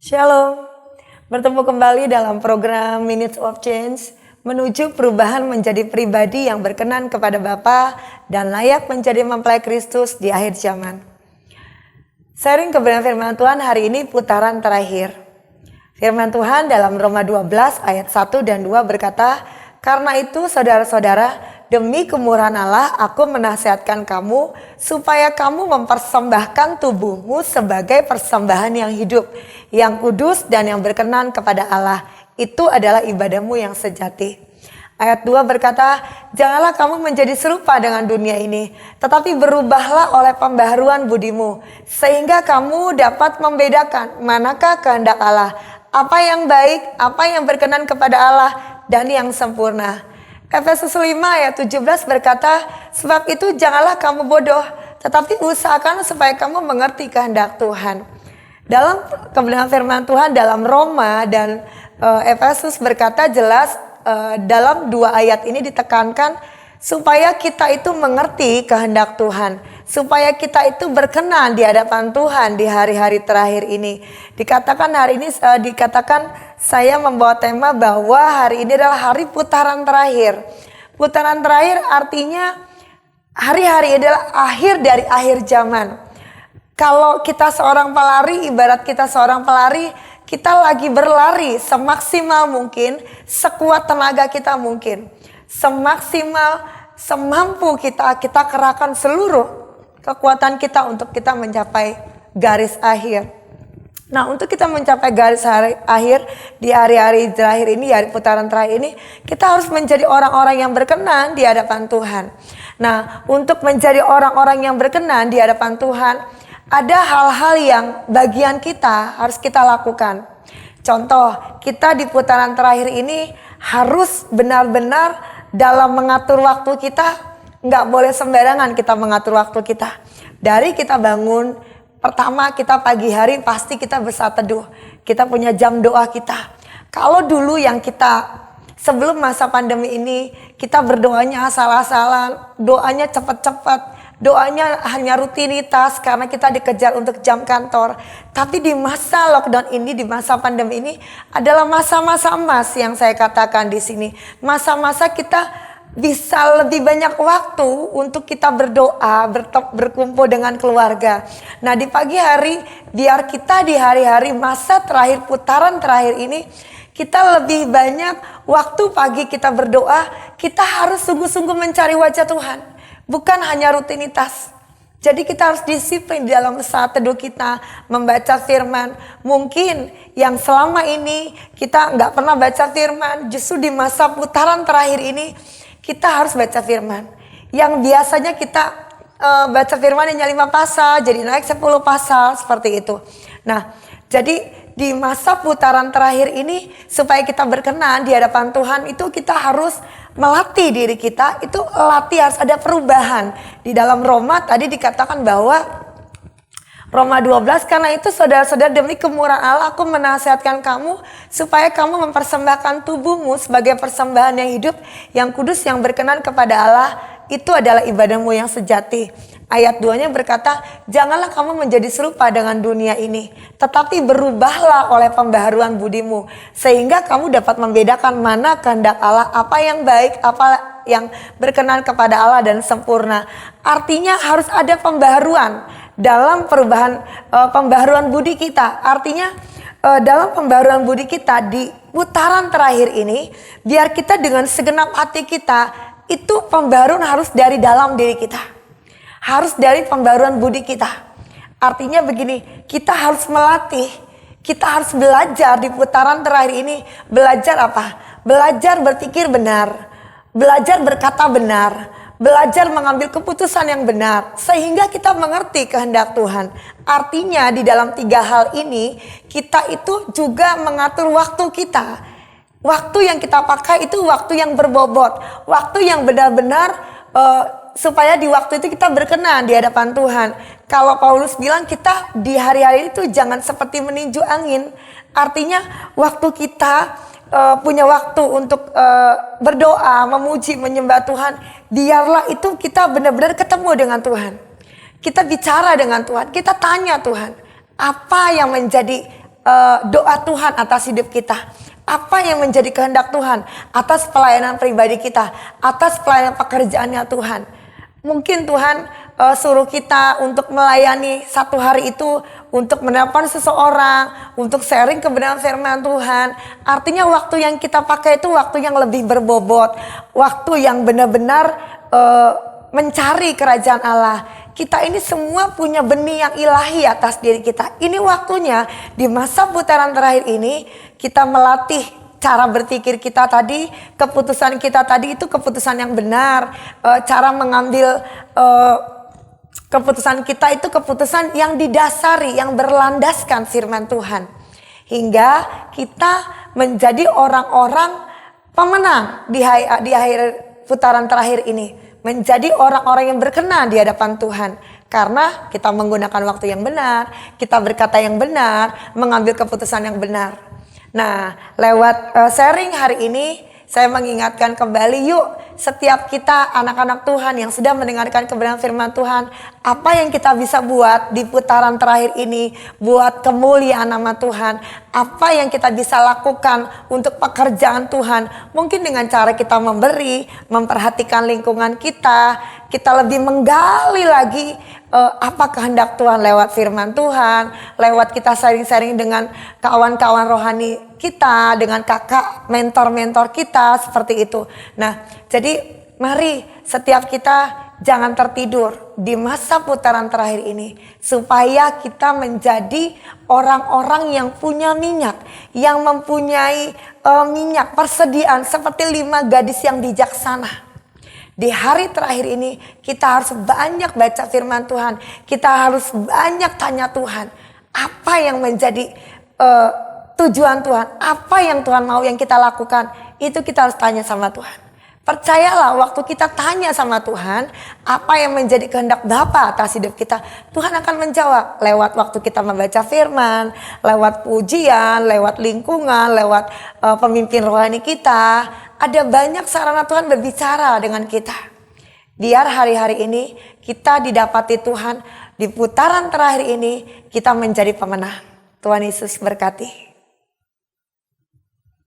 Shalom, bertemu kembali dalam program Minutes of Change menuju perubahan menjadi pribadi yang berkenan kepada Bapa dan layak menjadi mempelai Kristus di akhir zaman. Sharing kebenaran firman Tuhan hari ini putaran terakhir. Firman Tuhan dalam Roma 12 ayat 1 dan 2 berkata, "Karena itu saudara-saudara, demi kemurahan Allah aku menasihatkan kamu supaya kamu mempersembahkan tubuhmu sebagai persembahan yang hidup, yang kudus dan yang berkenan kepada Allah. Itu adalah ibadahmu yang sejati." Ayat 2 berkata, "Janganlah kamu menjadi serupa dengan dunia ini, tetapi berubahlah oleh pembaharuan budimu, sehingga kamu dapat membedakan manakah kehendak Allah, apa yang baik, apa yang berkenan kepada Allah, dan yang sempurna." Efesus 5 ayat 17 berkata, "Sebab itu janganlah kamu bodoh, tetapi usahakan supaya kamu mengerti kehendak Tuhan." Dalam kebenaran firman Tuhan dalam Roma dan Efesus berkata jelas, dalam dua ayat ini ditekankan supaya kita itu mengerti kehendak Tuhan, supaya kita itu berkenan di hadapan Tuhan di hari-hari terakhir ini. Dikatakan hari ini saya membawa tema bahwa hari ini adalah hari putaran terakhir. Putaran terakhir artinya hari-hari adalah akhir dari akhir zaman. Kalau kita seorang pelari, ibarat kita seorang pelari, kita lagi berlari semaksimal mungkin, sekuat tenaga kita mungkin. Semaksimal, semampu kita kerahkan seluruh kekuatan kita untuk kita mencapai garis akhir. Nah, untuk kita mencapai garis akhir di hari-hari terakhir ini, hari putaran terakhir ini, kita harus menjadi orang-orang yang berkenan di hadapan Tuhan. Nah, untuk menjadi orang-orang yang berkenan di hadapan Tuhan, ada hal-hal yang bagian kita harus kita lakukan. Contoh, kita di putaran terakhir ini harus benar-benar dalam mengatur waktu kita, nggak boleh sembarangan kita mengatur waktu kita. Dari kita bangun, pertama kita pagi hari pasti kita bersaat teduh. Kita punya jam doa kita. Kalau dulu yang kita sebelum masa pandemi ini kita berdoanya asal-asalan, doanya cepat-cepat, doanya hanya rutinitas karena kita dikejar untuk jam kantor. Tapi di masa lockdown ini, di masa pandemi ini adalah masa-masa emas yang saya katakan di sini. Masa-masa kita bisa lebih banyak waktu untuk kita berdoa, berkumpul dengan keluarga. Nah, di pagi hari, biar kita di hari-hari masa terakhir, putaran terakhir ini, kita lebih banyak waktu pagi kita berdoa. Kita harus sungguh-sungguh mencari wajah Tuhan, bukan hanya rutinitas. Jadi kita harus disiplin di dalam saat teduh kita, membaca firman. Mungkin yang selama ini kita nggak pernah baca firman, justru di masa putaran terakhir ini, kita harus baca firman. Yang biasanya kita baca firman hanya 5 pasal, jadi naik 10 pasal, seperti itu. Nah, jadi di masa putaran terakhir ini, supaya kita berkenan di hadapan Tuhan, itu kita harus melatih diri kita, itu harus ada perubahan. Di dalam Roma tadi dikatakan bahwa Roma 12, "Karena itu saudara-saudara demi kemurahan Allah aku menasihatkan kamu supaya kamu mempersembahkan tubuhmu sebagai persembahan yang hidup, yang kudus, yang berkenan kepada Allah. Itu adalah ibadahmu yang sejati." Ayat 2-nya berkata, "Janganlah kamu menjadi serupa dengan dunia ini, tetapi berubahlah oleh pembaharuan budimu, sehingga kamu dapat membedakan mana kehendak Allah, apa yang baik, apa yang berkenan kepada Allah dan sempurna." Artinya harus ada pembaharuan dalam pembaharuan budi kita. Artinya dalam pembaharuan budi kita di putaran terakhir ini, biar kita dengan segenap hati kita, itu pembaharuan harus dari dalam diri kita, harus dari pembaharuan budi kita. Artinya begini, kita harus melatih, kita harus belajar di putaran terakhir ini. Belajar apa? Belajar berpikir benar, belajar berkata benar, belajar mengambil keputusan yang benar, sehingga kita mengerti kehendak Tuhan. Artinya di dalam 3 hal ini, kita itu juga mengatur waktu kita. Waktu yang kita pakai itu waktu yang berbobot, waktu yang benar-benar supaya di waktu itu kita berkenan di hadapan Tuhan. Kalau Paulus bilang kita di hari-hari itu jangan seperti meninju angin. Artinya waktu kita punya waktu untuk berdoa, memuji, menyembah Tuhan, biarlah itu kita benar-benar ketemu dengan Tuhan. Kita bicara dengan Tuhan, kita tanya Tuhan, apa yang menjadi doa Tuhan atas hidup kita. Apa yang menjadi kehendak Tuhan atas pelayanan pribadi kita, atas pelayanan pekerjaannya Tuhan. Mungkin Tuhan suruh kita untuk melayani satu hari itu, untuk menelpon seseorang, untuk sharing kebenaran firman Tuhan. Artinya waktu yang kita pakai itu waktu yang lebih berbobot, waktu yang benar-benar mencari kerajaan Allah. Kita ini semua punya benih yang ilahi atas diri kita. Ini waktunya di masa putaran terakhir ini kita melatih cara berpikir kita tadi, keputusan kita tadi itu keputusan yang benar. Cara mengambil keputusan kita itu keputusan yang didasari, yang berlandaskan firman Tuhan. Hingga kita menjadi orang-orang pemenang di akhir putaran terakhir ini. Menjadi orang-orang yang berkenan di hadapan Tuhan. Karena kita menggunakan waktu yang benar, kita berkata yang benar, mengambil keputusan yang benar. Nah, lewat sharing hari ini, saya mengingatkan kembali, yuk setiap kita anak-anak Tuhan yang sedang mendengarkan kebenaran firman Tuhan, apa yang kita bisa buat di putaran terakhir ini, buat kemuliaan nama Tuhan, apa yang kita bisa lakukan untuk pekerjaan Tuhan. Mungkin dengan cara kita memberi, memperhatikan lingkungan kita lebih menggali lagi apa kehendak Tuhan lewat firman Tuhan, lewat kita sharing-sharing dengan kawan-kawan rohani kita, dengan kakak, mentor-mentor kita, seperti itu. Nah, jadi mari setiap kita jangan tertidur di masa putaran terakhir ini, supaya kita menjadi orang-orang yang punya minyak, yang mempunyai minyak persediaan seperti 5 gadis yang bijaksana. Di hari terakhir ini kita harus banyak baca firman Tuhan. Kita harus banyak tanya Tuhan. Apa yang menjadi tujuan Tuhan. Apa yang Tuhan mau yang kita lakukan. Itu kita harus tanya sama Tuhan. Percayalah waktu kita tanya sama Tuhan. Apa yang menjadi kehendak Bapa atas hidup kita. Tuhan akan menjawab. Lewat waktu kita membaca firman. Lewat pujian. Lewat lingkungan. Lewat pemimpin rohani kita. Ada banyak sarana Tuhan berbicara dengan kita. Biar hari-hari ini kita didapati Tuhan. Di putaran terakhir ini kita menjadi pemenang. Tuhan Yesus berkati.